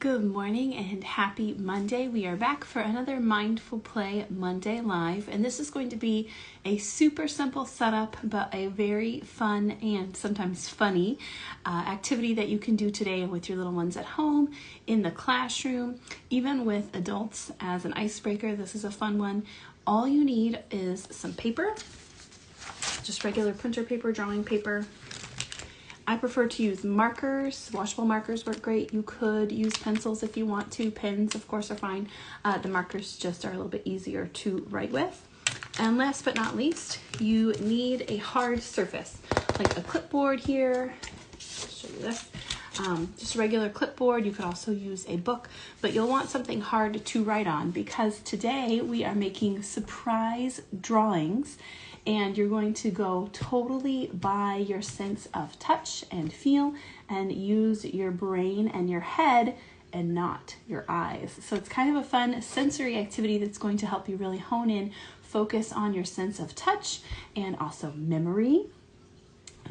Good morning and happy Monday. We are back for another Mindful Play Monday Live, and this is going to be a super simple setup, but a very fun and sometimes funny activity that you can do today with your little ones at home, in the classroom, even with adults as an icebreaker. This is a fun one. All you need is some paper, just regular printer paper, drawing paper. I prefer to use markers. Washable markers work great. You could use pencils if you want to. Pens, of course, are fine. The markers just are a little bit easier to write with. And last but not least, you need a hard surface, like a clipboard here. I'll show you this. Just a regular clipboard. You could also use a book, but you'll want something hard to write on because today we are making surprise drawings. And you're going to go totally by your sense of touch and feel and use your brain and your head and not your eyes. So it's kind of a fun sensory activity that's going to help you really hone in, focus on your sense of touch and also memory,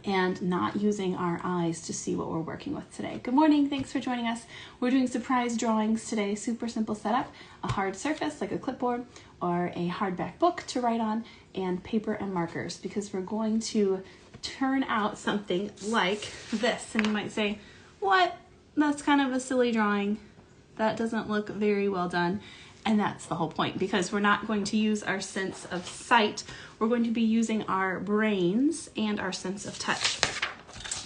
and not using our eyes to see what we're working with today. Good morning, thanks for joining us. We're doing surprise drawings today, super simple setup, a hard surface like a clipboard or a hardback book to write on, and paper and markers, because we're going to turn out something like this. And you might say, what? That's kind of a silly drawing. That doesn't look very well done. And that's the whole point, because we're not going to use our sense of sight. We're going to be using our brains and our sense of touch.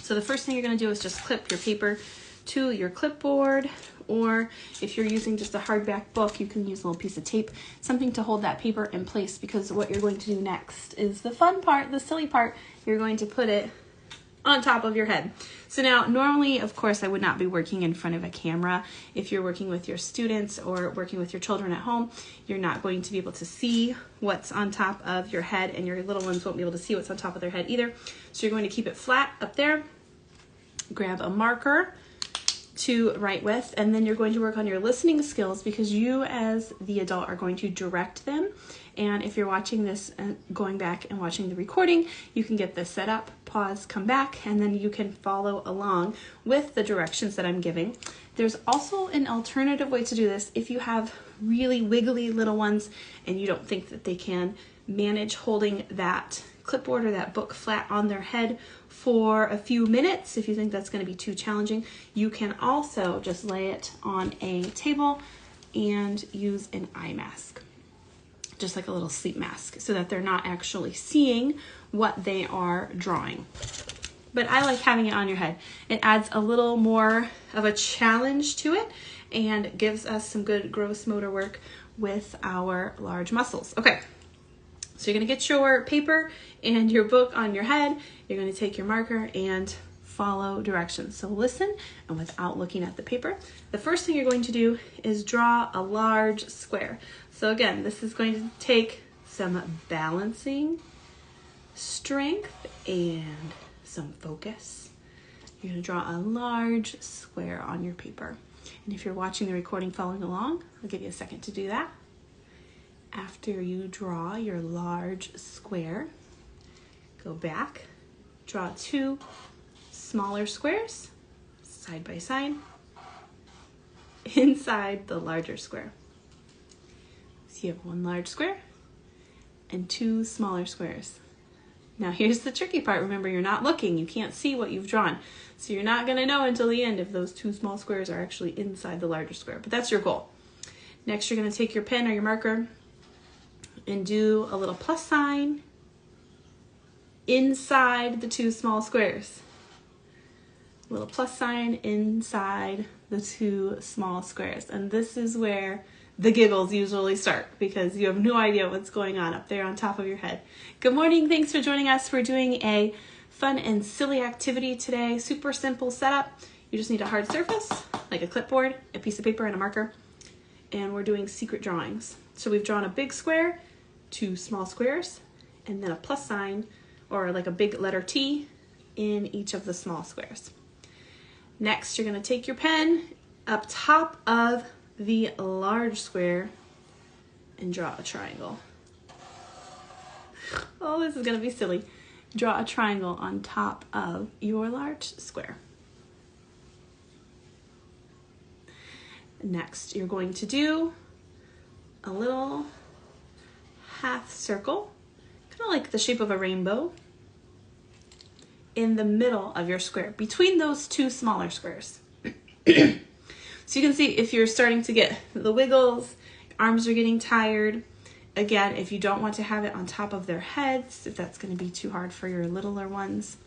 So the first thing you're going to do is just clip your paper to your clipboard, or if you're using just a hardback book, you can use a little piece of tape, something to hold that paper in place, because what you're going to do next is the fun part, the silly part. You're going to put it on top of your head. So now, normally, of course, I would not be working in front of a camera. If you're working with your students or working with your children at home, you're not going to be able to see what's on top of your head, and your little ones won't be able to see what's on top of their head either. So you're going to keep it flat up there. Grab a marker to write with, and then you're going to work on your listening skills, because you as the adult are going to direct them. And if you're watching this and going back and watching the recording, you can get this set up, pause, come back, and then you can follow along with the directions that I'm giving. There's also an alternative way to do this if you have really wiggly little ones and you don't think that they can manage holding that clipboard or that book flat on their head for a few minutes. If you think that's going to be too challenging, you can also just lay it on a table and use an eye mask, just like a little sleep mask, so that they're not actually seeing what they are drawing. But I like having it on your head. It adds a little more of a challenge to it and gives us some good gross motor work with our large muscles. Okay. So you're going to get your paper and your book on your head. You're going to take your marker and follow directions. So listen, and without looking at the paper, the first thing you're going to do is draw a large square. So again, this is going to take some balancing, strength, and some focus. You're going to draw a large square on your paper. And if you're watching the recording following along, I'll give you a second to do that. After you draw your large square, go back, draw two smaller squares side by side inside the larger square. So you have one large square and two smaller squares. Now here's the tricky part. Remember, you're not looking. You can't see what you've drawn. So you're not going to know until the end if those two small squares are actually inside the larger square. But that's your goal. Next, you're going to take your pen or your marker and do a little plus sign inside the two small squares. A little plus sign inside the two small squares. And this is where the giggles usually start, because you have no idea what's going on up there on top of your head. Good morning, thanks for joining us. We're doing a fun and silly activity today. Super simple setup. You just need a hard surface, like a clipboard, a piece of paper, and a marker. And we're doing secret drawings. So we've drawn a big square, two small squares, and then a plus sign, or like a big letter T, in each of the small squares. Next, you're going to take your pen up top of the large square and draw a triangle. Oh, this is going to be silly. Draw a triangle on top of your large square. next, you're going to do a little half circle, kind of like the shape of a rainbow, in the middle of your square, between those two smaller squares. So you can see if you're starting to get the wiggles, arms are getting tired. Again, if you don't want to have it on top of their heads, if that's going to be too hard for your littler ones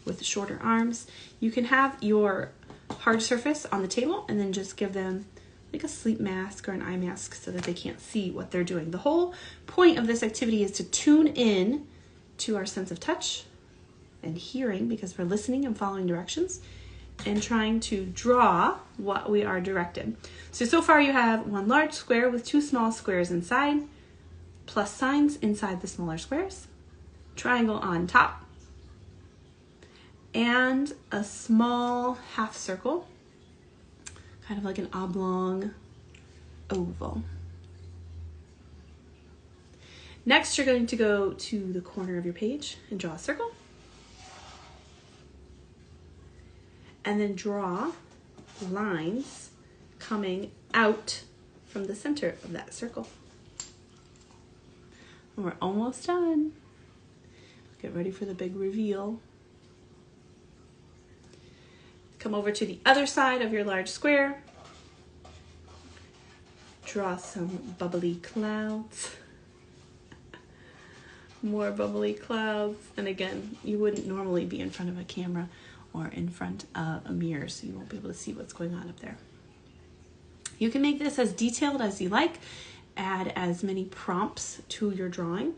with shorter arms, you can have your hard surface on the table and then just give them like a sleep mask or an eye mask so that they can't see what they're doing. The whole point of this activity is to tune in to our sense of touch and hearing, because we're listening and following directions and trying to draw what we are directed. So far you have one large square with two small squares inside, plus signs inside the smaller squares, triangle on top, and a small half circle, kind of like an oblong oval. Next, you're going to go to the corner of your page and draw a circle. And then draw lines coming out from the center of that circle. And we're almost done. Get ready for the big reveal. Come over to the other side of your large square. Draw some bubbly clouds. More bubbly clouds. And again, you wouldn't normally be in front of a camera or in front of a mirror, so you won't be able to see what's going on up there. You can make this as detailed as you like, add as many prompts to your drawing,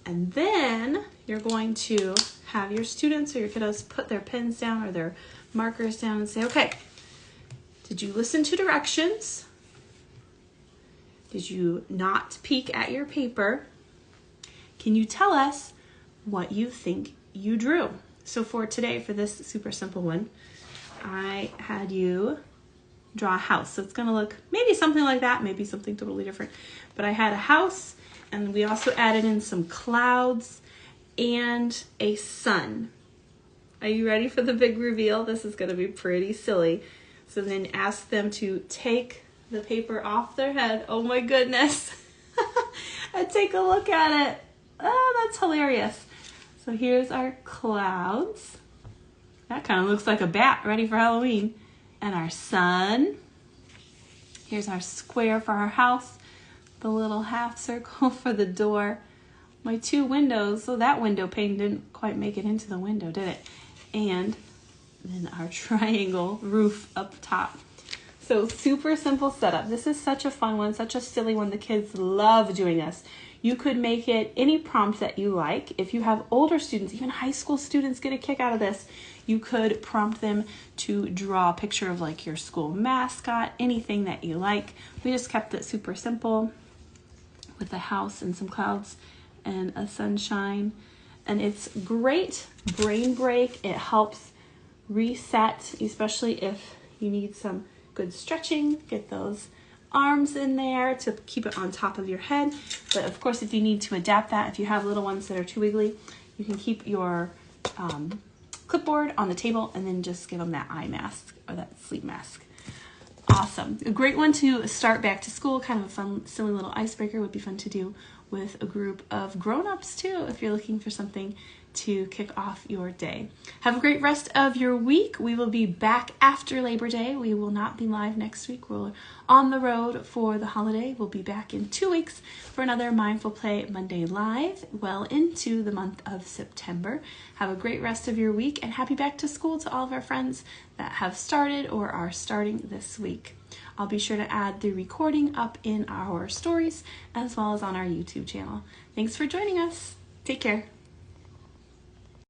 and then you're going to have your students or your kiddos put their pens down or their markers down and say, okay, did you listen to directions? Did you not peek at your paper? Can you tell us what you think you drew? So for today, for this super simple one, I had you draw a house. So it's going to look maybe something like that, maybe something totally different. But I had a house, and we also added in some clouds and a sun. Are you ready for the big reveal? This is going to be pretty silly. So then ask them to take the paper off their head. Oh my goodness. And take a look at it. Oh, that's hilarious. So here's our clouds. That kind of looks like a bat ready for Halloween. And our sun. Here's our square for our house. The little half circle for the door. My two windows. So that window pane didn't quite make it into the window, did it? And then our triangle roof up top. So super simple setup. This is such a fun one, such a silly one. The kids love doing this. You could make it any prompt that you like. If you have older students, even high school students get a kick out of this, you could prompt them to draw a picture of like your school mascot, anything that you like. We just kept it super simple with a house and some clouds and a sunshine. And it's great brain break. It helps reset, especially if you need some good stretching. Get those arms in there to keep it on top of your head. But of course, if you need to adapt that, if you have little ones that are too wiggly, you can keep your clipboard on the table and then just give them that eye mask or that sleep mask. Awesome. A great one to start back to school. Kind of a fun, silly little icebreaker. Would be fun to do with a group of grown-ups too, if you're looking for something to kick off your day. Have a great rest of your week. We will be back after Labor Day. We will not be live next week. We're on the road for the holiday. We'll be back in 2 weeks for another Mindful Play Monday Live, well into the month of September. Have a great rest of your week, and happy back to school to all of our friends that have started or are starting this week. I'll be sure to add the recording up in our stories as well as on our YouTube channel. Thanks for joining us. Take care.